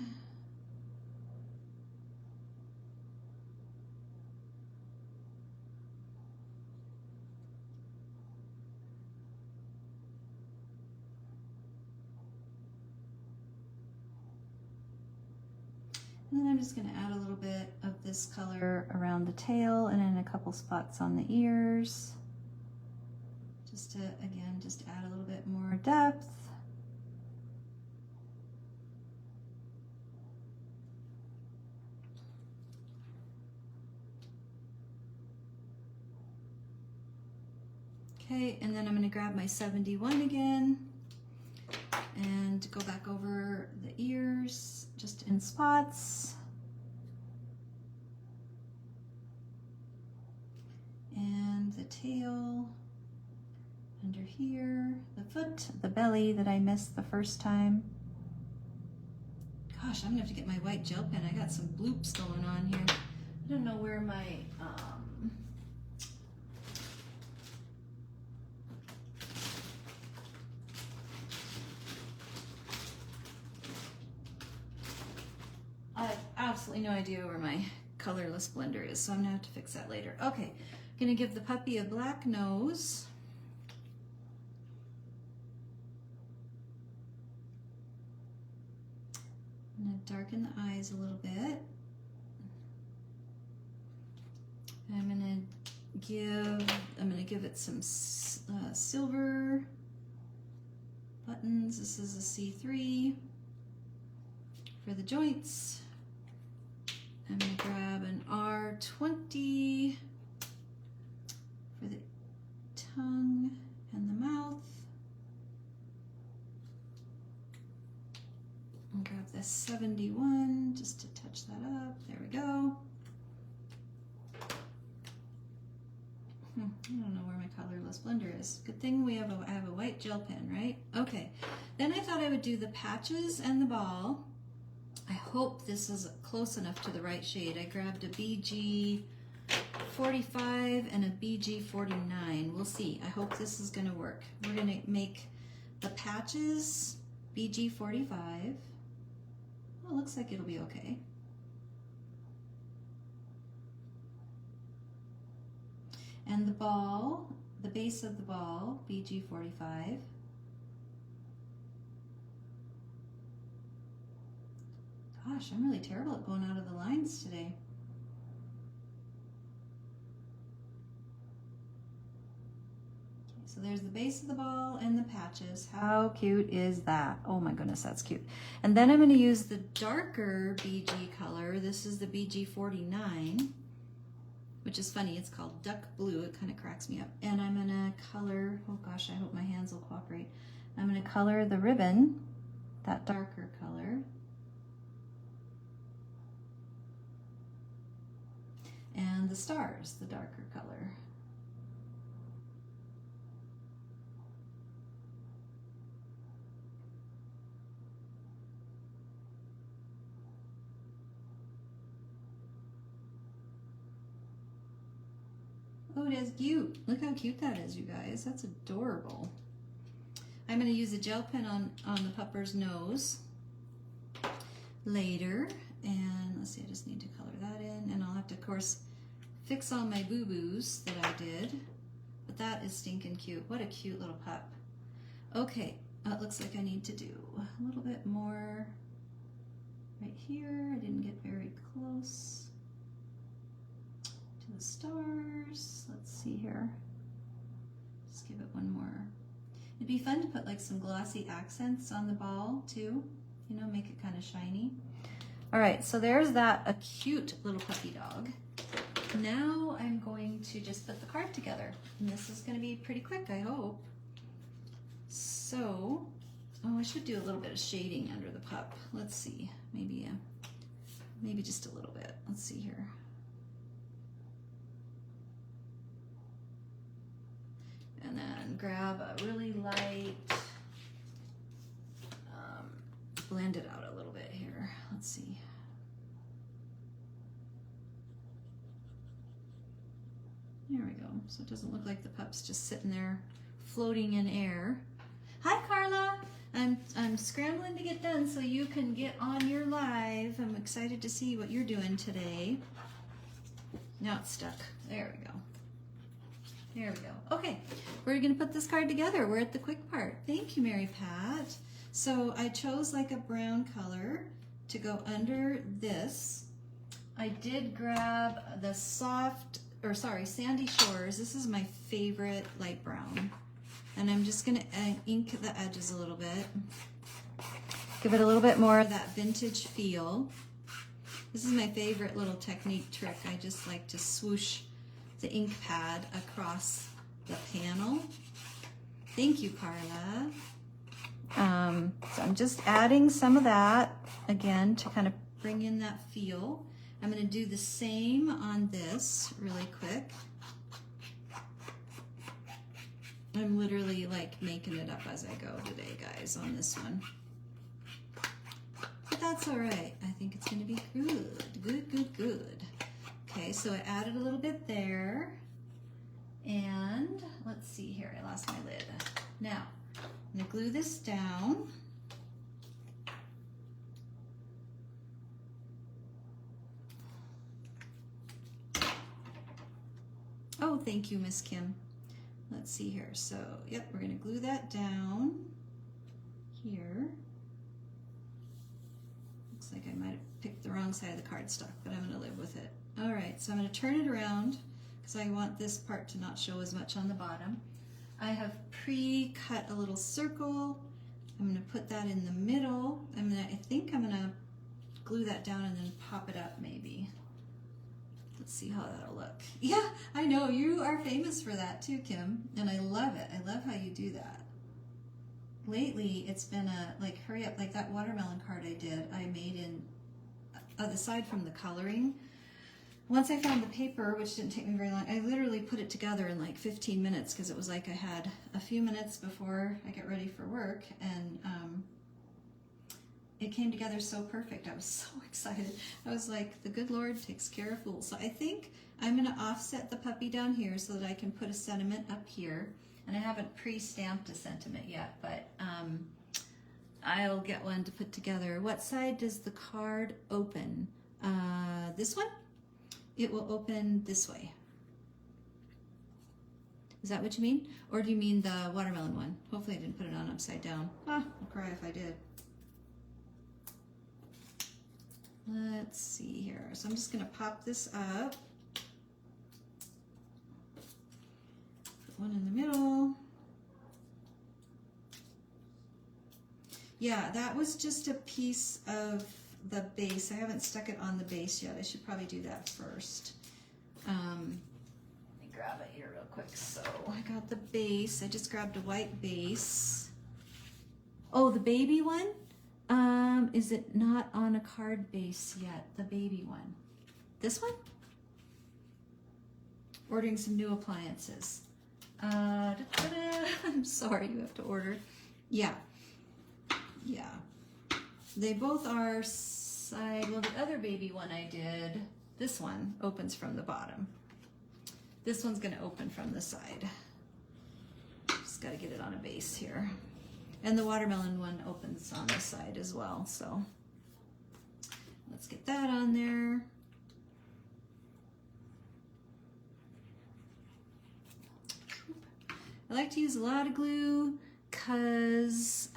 And then I'm just going to add a little bit of this color around the tail and in a couple spots on the ears. Just to, again, just add a little bit more depth. Okay, and then I'm going to grab my 71 again and go back over the ears just in spots. And the tail under here, the foot, the belly that I missed the first time. Gosh, I'm gonna have to get my white gel pen. I got some bloops going on here. I don't know where my I have absolutely no idea where my colorless blender is, so I'm gonna have to fix that later. Okay, gonna give the puppy a black nose. I'm gonna darken the eyes a little bit. I'm gonna give it some silver buttons. This is a C3 for the joints. I'm gonna grab an R20 for the tongue and the mouth. And grab this 71 just to touch that up. There we go. I don't know where my colorless blender is. Good thing I have a white gel pen, right? Okay. Then I thought I would do the patches and the ball. I hope this is close enough to the right shade. I grabbed a BG 45 and a BG 49. We'll see. I hope this is going to work. We're going to make the patches BG 45. Well, it looks like it'll be okay. And the ball, the base of the ball, BG 45. Gosh, I'm really terrible at going out of the lines today. Okay, so there's the base of the ball and the patches. How cute is that? Oh my goodness, that's cute. And then I'm going to use the darker BG color. This is the BG 49, which is funny. It's called duck blue. It kind of cracks me up. And I'm going to color, oh gosh, I hope my hands will cooperate. I'm going to color the ribbon, that darker color. And the stars, the darker color. Oh, it is cute. Look how cute that is, you guys. That's adorable. I'm going to use a gel pen on the pupper's nose later. And let's see, I just need to color that in. And I'll have to, of course, fix all my boo-boos that I did. But that is stinking cute. What a cute little pup. Okay, it looks like I need to do a little bit more right here. I didn't get very close to the stars. Let's see here. Just give it one more. It'd be fun to put like some glossy accents on the ball too. You know, make it kind of shiny. All right, so there's that, a cute little puppy dog. Now I'm going to just put the card together. And this is going to be pretty quick, I hope. So, oh, I should do a little bit of shading under the pup. Let's see, maybe just a little bit. Let's see here. and grab a really light, blend it out a little bit here. Let's see. There we go. So it doesn't look like the pup's just sitting there floating in air. Hi, Carla. I'm scrambling to get done so you can get on your live. I'm excited to see what you're doing today. Now it's stuck. There we go. There we go. Okay, we're gonna put this card together. We're at the quick part. Thank you, Mary Pat. So I chose like a brown color to go under this. I did grab the Sandy Shores. This is my favorite light brown. And I'm just gonna ink the edges a little bit. Give it a little bit more of that vintage feel. This is my favorite little technique trick. I just like to swoosh the ink pad across the panel. Thank you, Carla. So I'm just adding some of that, again, to kind of bring in that feel. I'm gonna do the same on this really quick. I'm literally like making it up as I go today, guys, on this one. But that's all right. I think it's gonna be good, good, good, good. Okay, so I added a little bit there. And let's see here, I lost my lid. Now, I'm gonna glue this down. Oh, thank you, Miss Kim. Let's see here. So, yep, we're gonna glue that down here. Looks like I might have picked the wrong side of the cardstock, but I'm gonna live with it. All right, so I'm gonna turn it around because I want this part to not show as much on the bottom. I have pre-cut a little circle. I'm gonna put that in the middle. I think I'm gonna glue that down and then pop it up maybe. Let's see how that'll look. Yeah, I know, you are famous for that too, Kim, and I love it. I love how you do that. Lately, it's been like, hurry up, like that watermelon card I made in, aside from the coloring, once I found the paper, which didn't take me very long, I literally put it together in like 15 minutes because it was like I had a few minutes before I get ready for work, and it came together so perfect. I was so excited. I was like, the good Lord takes care of fools. So I think I'm gonna offset the puppy down here so that I can put a sentiment up here. And I haven't pre-stamped a sentiment yet, but I'll get one to put together. What side does the card open? This one? It will open this way. Is that what you mean? Or do you mean the watermelon one? Hopefully I didn't put it on upside down. Ah, I'll cry if I did. Let's see here. So I'm just gonna pop this up. Put one in the middle. Yeah, that was just a piece of the base. I haven't stuck it on the base yet. I should probably do that first. Let me grab it here real quick. So I got the base. I just grabbed a white base. Oh, the baby one? Is it not on a card base yet? The baby one. This one? Ordering some new appliances. I'm sorry, you have to order. Yeah. Yeah. They both are side, well, the other baby one I did, this one opens from the bottom. This one's gonna open from the side. Just gotta get it on a base here. And the watermelon one opens on the side as well, so let's get that on there. I like to use a lot of glue because,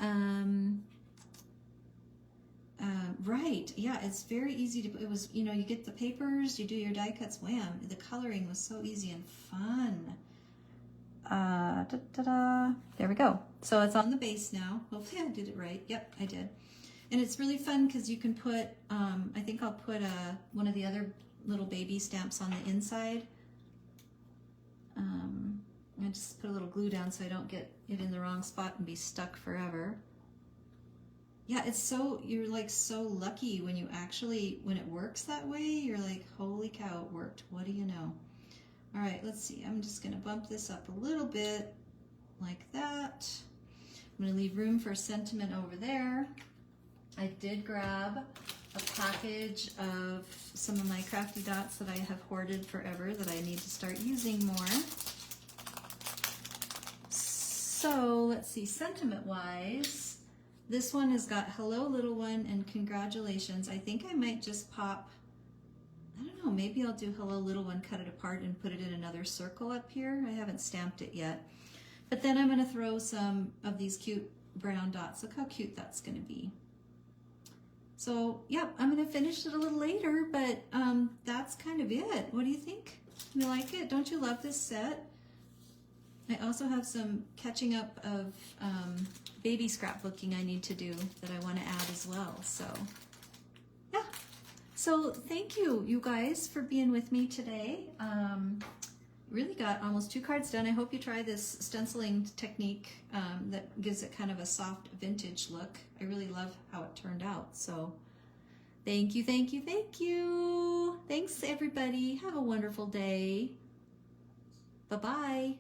right, yeah, it's very easy to, it was, you know, you get the papers, you do your die cuts, wham, the coloring was so easy and fun. There we go. So it's on the base now. Hopefully I did it right. Yep, I did. And it's really fun because you can put, I think I'll put one of the other little baby stamps on the inside. I just put a little glue down so I don't get it in the wrong spot and be stuck forever. Yeah, it's so, you're like so lucky when you actually, when it works that way, you're like, holy cow, it worked. What do you know? All right, let's see. I'm just gonna bump this up a little bit. like that. I'm going to leave room for sentiment over there. I did grab a package of some of my crafty dots that I have hoarded forever that I need to start using more. So let's see, sentiment wise, this one has got hello little one and congratulations. I think I might just pop, I don't know, maybe I'll do hello little one, cut it apart and put it in another circle up here. I haven't stamped it yet. But then I'm going to throw some of these cute brown dots. Look how cute that's going to be. So, yeah, I'm going to finish it a little later, but that's kind of it. What do you think? You like it? Don't you love this set? I also have some catching up of baby scrapbooking I need to do that I want to add as well. So, yeah. So, thank you, you guys, for being with me today. Really got almost 2 cards done. I hope you try this stenciling technique that gives it kind of a soft vintage look. I really love how it turned out. So thank you, thank you, thank you. Thanks everybody. Have a wonderful day. Bye-bye.